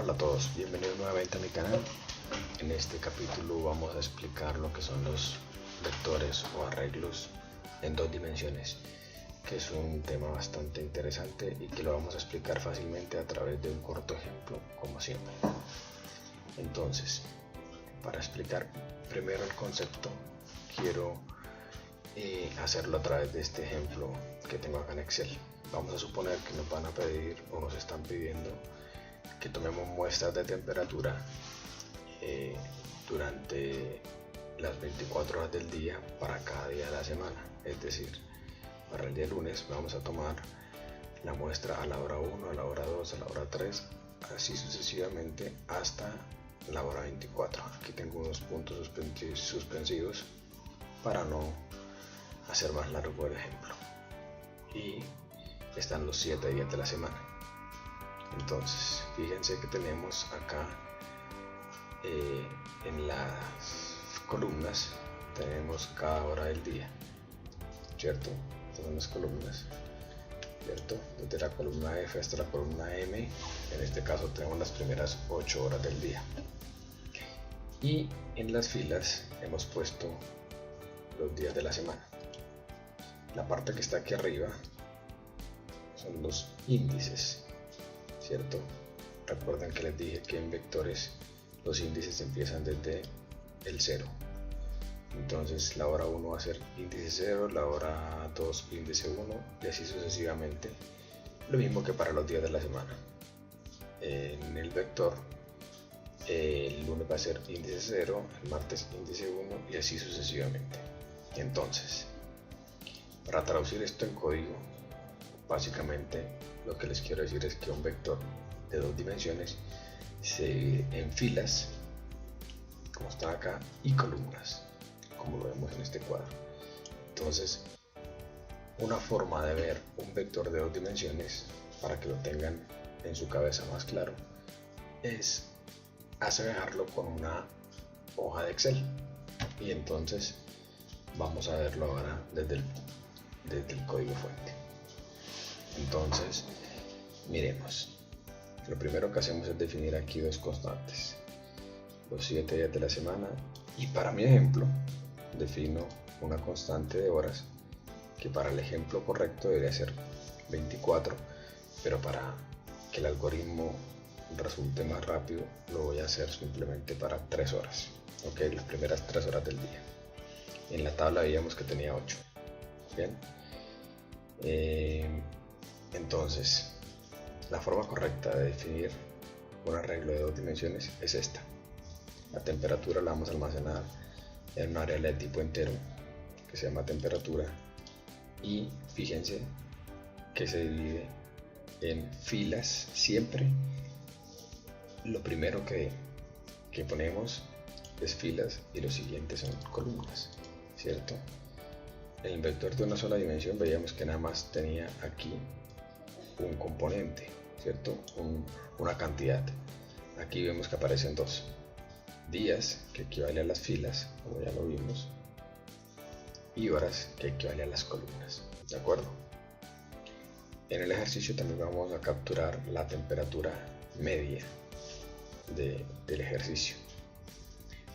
Hola a todos, bienvenidos nuevamente a mi canal. En este capítulo vamos a explicar lo que son los vectores o arreglos en dos dimensiones, que es un tema bastante interesante y que lo vamos a explicar fácilmente a través de un corto ejemplo, como siempre. Entonces, para explicar primero el concepto, quiero hacerlo a través de este ejemplo que tengo acá en Excel. Vamos a suponer que nos van a pedir o nos están pidiendo que tomemos muestras de temperatura durante las 24 horas del día para cada día de la semana. Es decir, para el día lunes vamos a tomar la muestra a la hora 1, a la hora 2, a la hora 3, así sucesivamente hasta la hora 24. Aquí tengo unos puntos suspensivos para no hacer más largo el ejemplo. Y están los 7 días de la semana. Entonces, fíjense que tenemos acá en las columnas, tenemos cada hora del día, ¿cierto? Estas son las columnas, ¿cierto? Desde la columna F hasta la columna M, en este caso tenemos las primeras 8 horas del día. Y en las filas hemos puesto los días de la semana. La parte que está aquí arriba son los índices, ¿cierto? Recuerden que les dije que en vectores los índices empiezan desde el 0. Entonces la hora 1 va a ser índice 0, la hora 2 índice 1 y así sucesivamente. Lo mismo que para los días de la semana. En el vector, el lunes va a ser índice 0, el martes índice 1 y así sucesivamente. Entonces, para traducir esto en código, básicamente lo que les quiero decir es que un vector de dos dimensiones se divide en filas, como está acá, y columnas, como lo vemos en este cuadro. Entonces, una forma de ver un vector de dos dimensiones, para que lo tengan en su cabeza más claro, es asemejarlo con una hoja de Excel. Y entonces vamos a verlo ahora desde el código fuente. Entonces, miremos. Lo primero que hacemos es definir aquí dos constantes, los 7 días de la semana, y para mi ejemplo defino una constante de horas que para el ejemplo correcto debería ser 24, pero para que el algoritmo resulte más rápido lo voy a hacer simplemente para 3 horas, ok, las primeras 3 horas del día. En la tabla veíamos que tenía 8. Bien, entonces la forma correcta de definir un arreglo de dos dimensiones es esta. La temperatura la vamos a almacenar en un área de tipo entero que se llama temperatura, y fíjense que se divide en filas. Siempre lo primero que ponemos es filas y lo siguiente son columnas, ¿cierto? En el vector de una sola dimensión veíamos que nada más tenía aquí un componente, ¿cierto? Una cantidad. Aquí vemos que aparecen dos: días, que equivale a las filas, como ya lo vimos, y horas, que equivale a las columnas, ¿de acuerdo? En el ejercicio también vamos a capturar la temperatura media del ejercicio.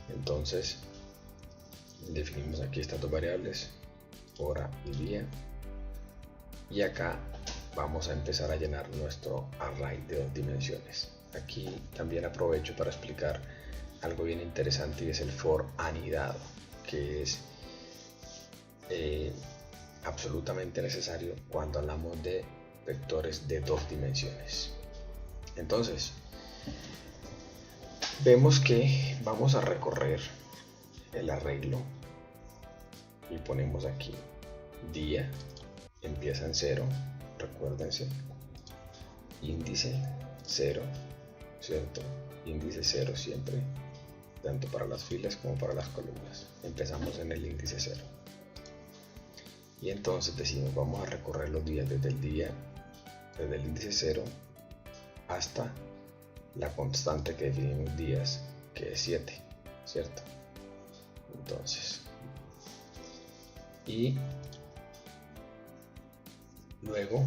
Entonces definimos aquí estas dos variables, hora y día, y acá vamos a empezar a llenar nuestro array de dos dimensiones. Aquí también aprovecho para explicar algo bien interesante, y es el for anidado, que es absolutamente necesario cuando hablamos de vectores de dos dimensiones. Entonces, vemos que vamos a recorrer el arreglo y ponemos aquí día, empieza en 0, recuérdense, índice 0, ¿cierto? Índice 0 siempre, tanto para las filas como para las columnas. Empezamos en el índice 0. Y entonces decimos, vamos a recorrer los días desde el índice 0 hasta la constante que definimos días, que es 7, ¿cierto? Entonces, y luego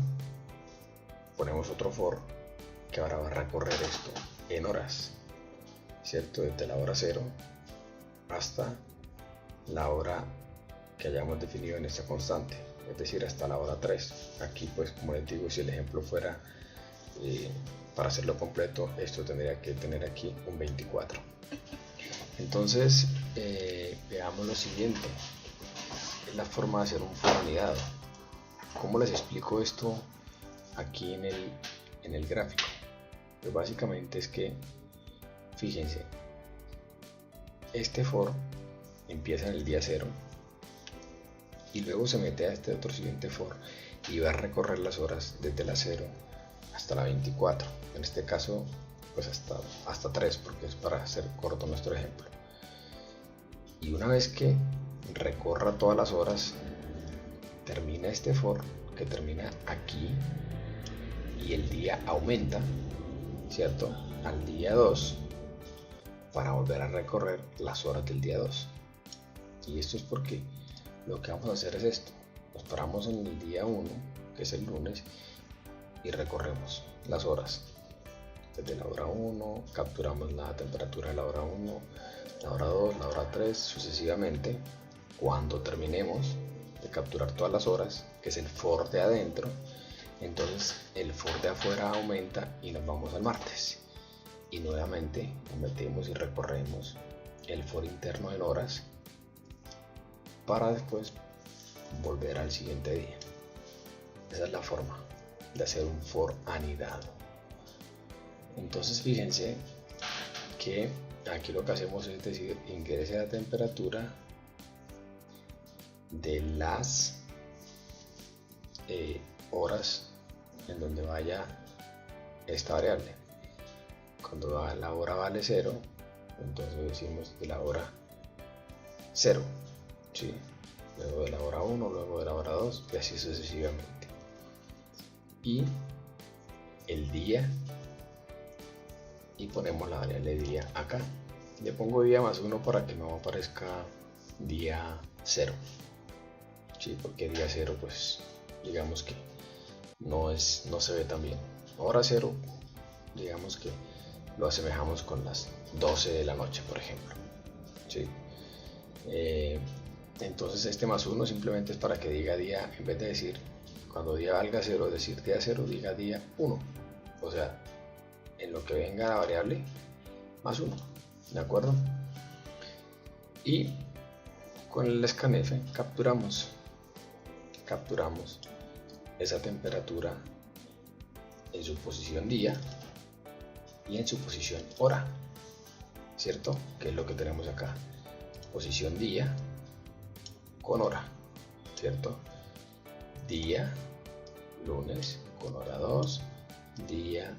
ponemos otro for que ahora va a recorrer esto en horas, ¿cierto? Desde la hora 0 hasta la hora que hayamos definido en esta constante, es decir, hasta la hora 3. Aquí, pues, como les digo, si el ejemplo fuera para hacerlo completo, esto tendría que tener aquí un 24. Entonces, veamos lo siguiente. Es la forma de hacer un for anidado. ¿Cómo les explico esto aquí en el gráfico? Pues básicamente es que, fíjense, este for empieza en el día 0 y luego se mete a este otro siguiente for y va a recorrer las horas desde la 0 hasta la 24. En este caso, pues hasta 3, porque es para hacer corto nuestro ejemplo. Y una vez que recorra todas las horas, termina este for, que termina aquí, y el día aumenta, ¿cierto?, al día 2 para volver a recorrer las horas del día 2. Y esto es porque lo que vamos a hacer es esto: nos paramos en el día 1, que es el lunes, y recorremos las horas desde la hora 1, capturamos la temperatura de la hora 1, la hora 2, la hora 3, sucesivamente. Cuando terminemos de capturar todas las horas, que es el for de adentro, entonces el for de afuera aumenta y nos vamos al martes, y nuevamente nos metemos y recorremos el for interno en horas para después volver al siguiente día. Esa es la forma de hacer un for anidado. Entonces, fíjense que aquí lo que hacemos es decir, ingrese la temperatura de las horas en donde vaya esta variable. Cuando la hora vale 0, entonces decimos de la hora 0, ¿sí? Luego de la hora 1, luego de la hora 2 y así sucesivamente. Y el día, y ponemos la variable día acá. Le pongo día más 1 para que no aparezca día 0, ¿sí? Porque día 0, pues digamos que no se ve tan bien. Hora 0, digamos que lo asemejamos con las 12 de la noche, por ejemplo, ¿sí? Entonces este más 1 simplemente es para que diga día, en vez de decir cuando día valga 0, es decir día 0, diga día 1, o sea, en lo que venga la variable más 1, ¿de acuerdo? Y con el scanf capturamos esa temperatura en su posición día y en su posición hora, ¿cierto? Que es lo que tenemos acá, posición día con hora, ¿cierto? Día lunes con hora 2, día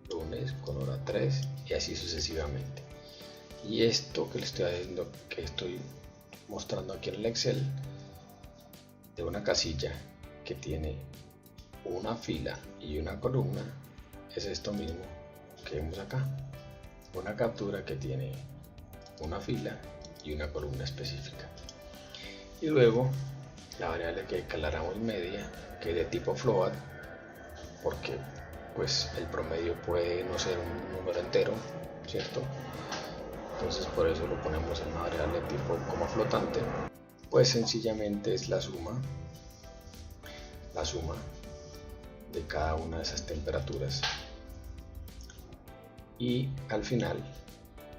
lunes con hora 3 y así sucesivamente. Y esto que le estoy haciendo, que estoy mostrando aquí en el Excel, de una casilla que tiene una fila y una columna, es esto mismo que vemos acá, una captura que tiene una fila y una columna específica. Y luego la variable que declaramos media, que es de tipo float, porque pues el promedio puede no ser un número entero, ¿cierto? Entonces por eso lo ponemos en una variable tipo como flotante. Pues sencillamente es la suma de cada una de esas temperaturas. Y al final,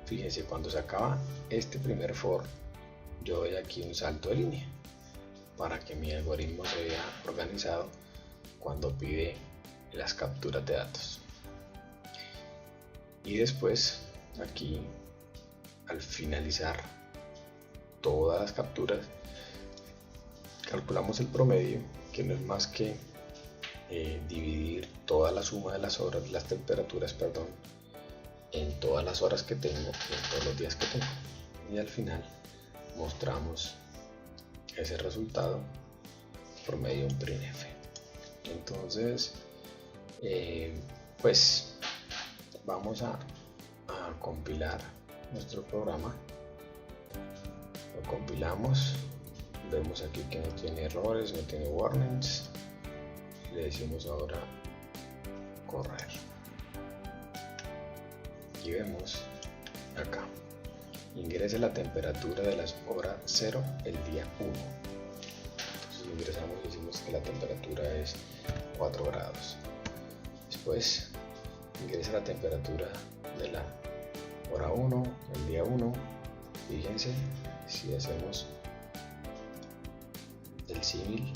fíjense, cuando se acaba este primer for, yo doy aquí un salto de línea para que mi algoritmo se vea organizado cuando pide las capturas de datos. Y después aquí, al finalizar todas las capturas, calculamos el promedio, que no es más que dividir toda la suma de las horas, las temperaturas, perdón, en todas las horas que tengo, en todos los días que tengo, y al final mostramos ese resultado por medio de un printf. Entonces pues vamos a compilar nuestro programa. Lo compilamos, vemos aquí que no tiene errores, no tiene warnings. Le decimos ahora correr. y vemos acá, ingrese la temperatura de las horas 0 el día 1. Entonces ingresamos y decimos que la temperatura es 4 grados. Después ingresa la temperatura de la hora 1 el día 1. Fíjense, si hacemos el símil,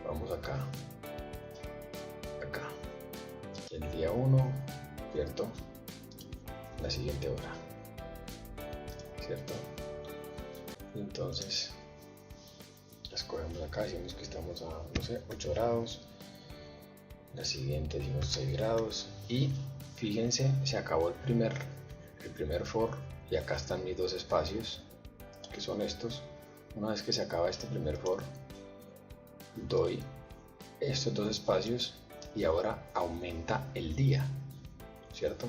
vamos acá, el día 1, ¿cierto? La siguiente hora, ¿cierto? Entonces escogemos acá, decimos que estamos a, no sé, 8 grados, la siguiente decimos 6 grados, y fíjense, se acabó el primer for, y acá están mis dos espacios, que son estos. Una vez que se acaba este primer for, doy estos dos espacios y ahora aumenta el día, ¿cierto?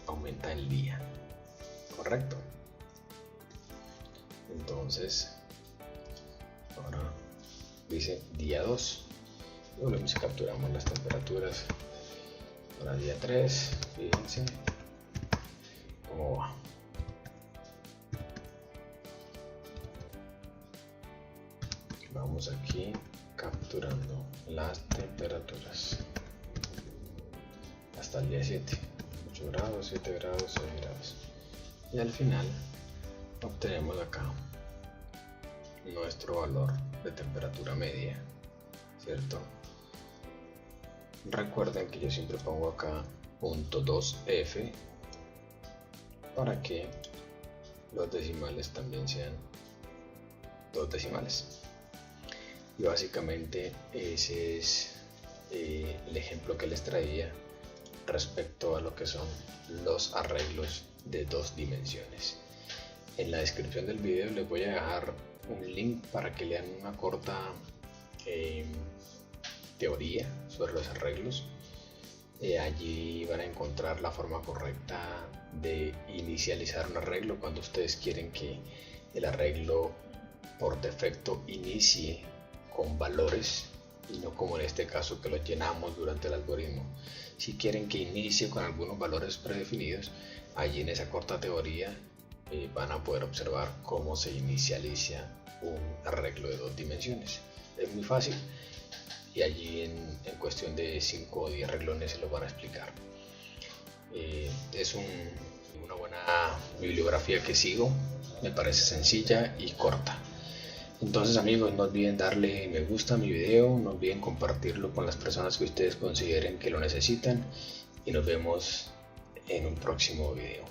Aumenta el día, correcto. Entonces ahora dice día 2 y volvemos y capturamos las temperaturas. Ahora día 3, fíjense cómo va. Vamos aquí capturando las temperaturas hasta el día 7, 8 grados, 7 grados, 6 grados, y al final obtenemos acá nuestro valor de temperatura media, ¿cierto? Recuerden que yo siempre pongo acá .2f para que los decimales también sean 2 decimales. Y básicamente ese es el ejemplo que les traía respecto a lo que son los arreglos de 2 dimensiones. En la descripción del video les voy a dejar un link para que lean una corta teoría sobre los arreglos. Allí van a encontrar la forma correcta de inicializar un arreglo cuando ustedes quieren que el arreglo por defecto inicie con valores y no como en este caso que los llenamos durante el algoritmo. Si quieren que inicie con algunos valores predefinidos, allí en esa corta teoría van a poder observar cómo se inicializa un arreglo de 2 dimensiones. Es muy fácil y allí en cuestión de 5 o 10 renglones se lo van a explicar. Es una buena bibliografía que sigo, me parece sencilla y corta. Entonces amigos, no olviden darle me gusta a mi video, no olviden compartirlo con las personas que ustedes consideren que lo necesitan y nos vemos en un próximo video.